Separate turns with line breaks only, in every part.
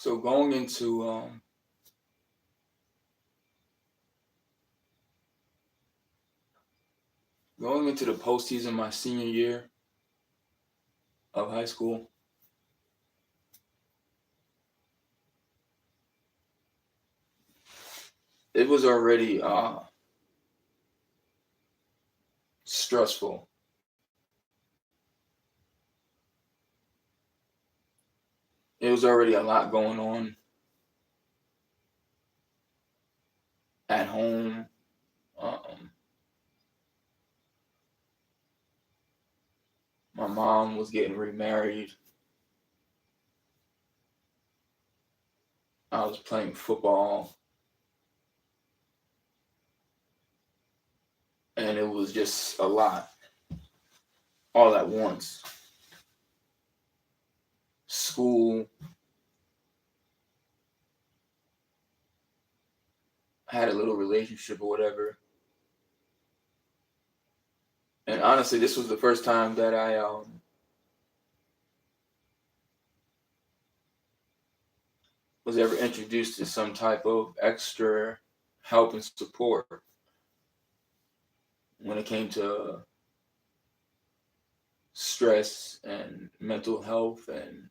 So going into the postseason my senior year of high school, it was already stressful. It was already a lot going on at home. Um, my mom was getting remarried. I was playing football, and it was just a lot all at once. School, had a little relationship or whatever. And honestly, this was the first time that I was ever introduced to some type of extra help and support when it came to stress and mental health and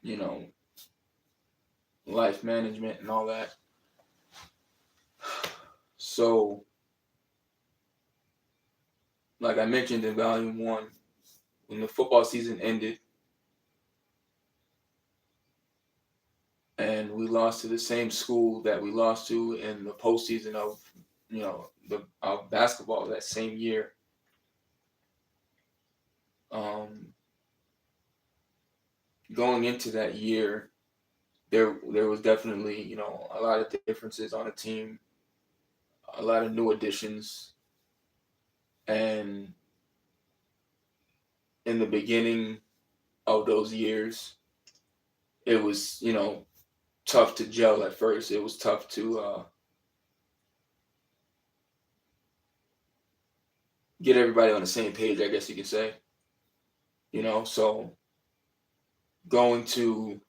you know life management and all that. So, like I mentioned in volume one, when the football season ended and we lost to the same school that we lost to in the postseason of the of basketball that same year, um, going into that year, there was definitely a lot of differences on the team, a lot of new additions, and in the beginning of those years, it was tough to gel at first. It was tough to get everybody on the same page, I guess you could say. So going to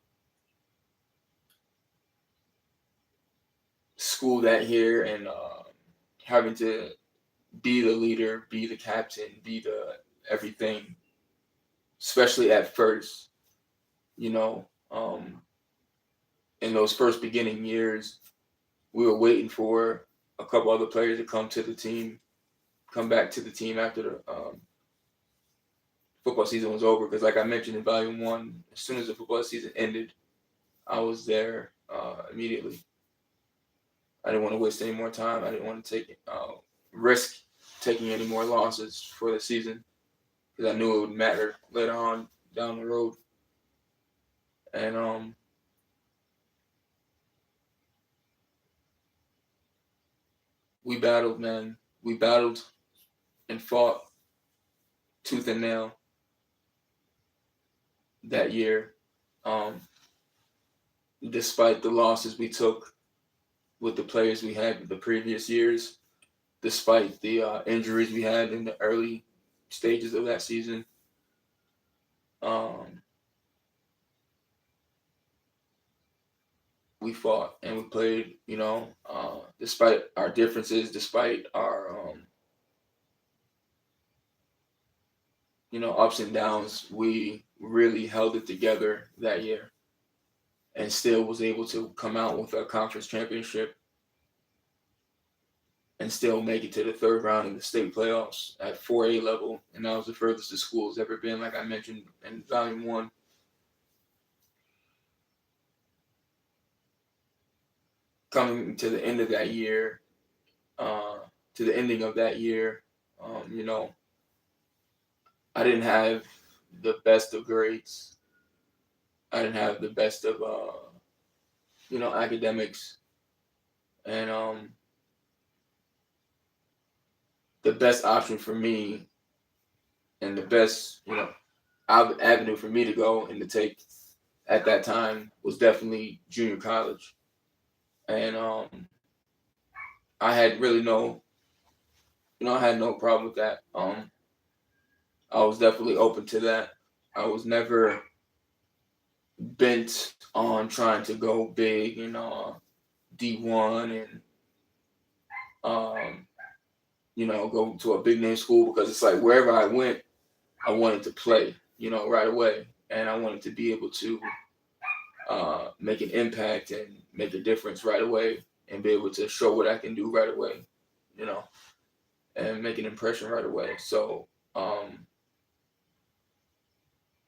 school that year and having to be the leader, be the captain, be the everything, especially at first, you know, um, in those first beginning years, we were waiting for a couple other players to come back to the team after the football season was over. Because, like I mentioned in volume one, as soon as the football season ended, I was there immediately. I didn't want to waste any more time. I didn't want to take risk taking any more losses for the season because I knew it would matter later on down the road. And we battled, man. We battled and fought tooth and nail that year. Um, Despite the losses we took with the players we had the previous years, despite the injuries we had in the early stages of that season, um, we fought and we played. Despite our differences, despite our ups and downs, we really held it together that year and still was able to come out with a conference championship and still make it to the third round of the state playoffs at 4A level. And that was the furthest the school has ever been, like I mentioned in volume one. Coming to the end of that year, to the ending of that year, I didn't have the best of grades. I didn't have the best of, academics. And the best option for me and the best, avenue for me to go and to take at that time was definitely junior college. And I had really I had no problem with that. I was definitely open to that. I was never bent on trying to go big in D1 and um, go to a big name school, because it's like wherever I went, I wanted to play, right away, and I wanted to be able to make an impact and make a difference right away, and be able to show what I can do right away, you know, and make an impression right away. So,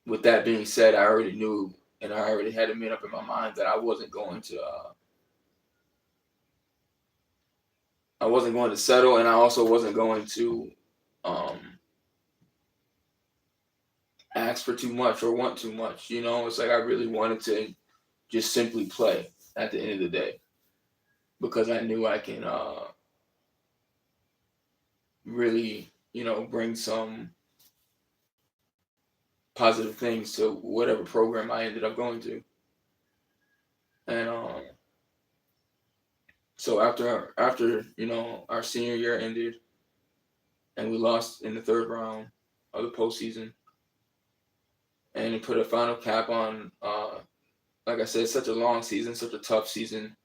with that being said, I already knew, and I already had it made up in my mind that I wasn't going to settle, and I also wasn't going to um, ask for too much or want too much. It's like I really wanted to just simply play at the end of the day, because I knew I can really, bring some positive things to whatever program I ended up going to. And so after our senior year ended and we lost in the third round of the postseason, and it put a final cap on, like I said, such a long season, such a tough season.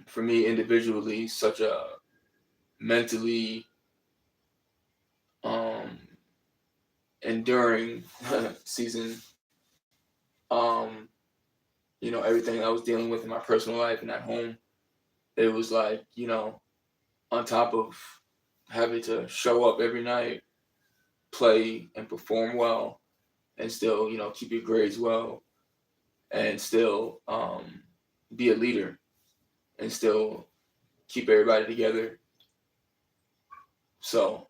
For me individually, such a mentally um, enduring season. Um, everything I was dealing with in my personal life and at home, it was like, on top of having to show up every night, play and perform well, and still, keep your grades well, and still be a leader, and still keep everybody together. So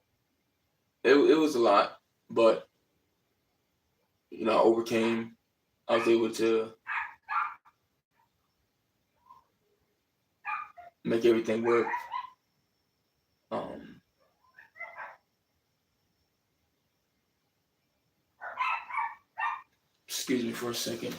it was a lot, but I overcame. I was able to make everything work. Um, Excuse me for a second.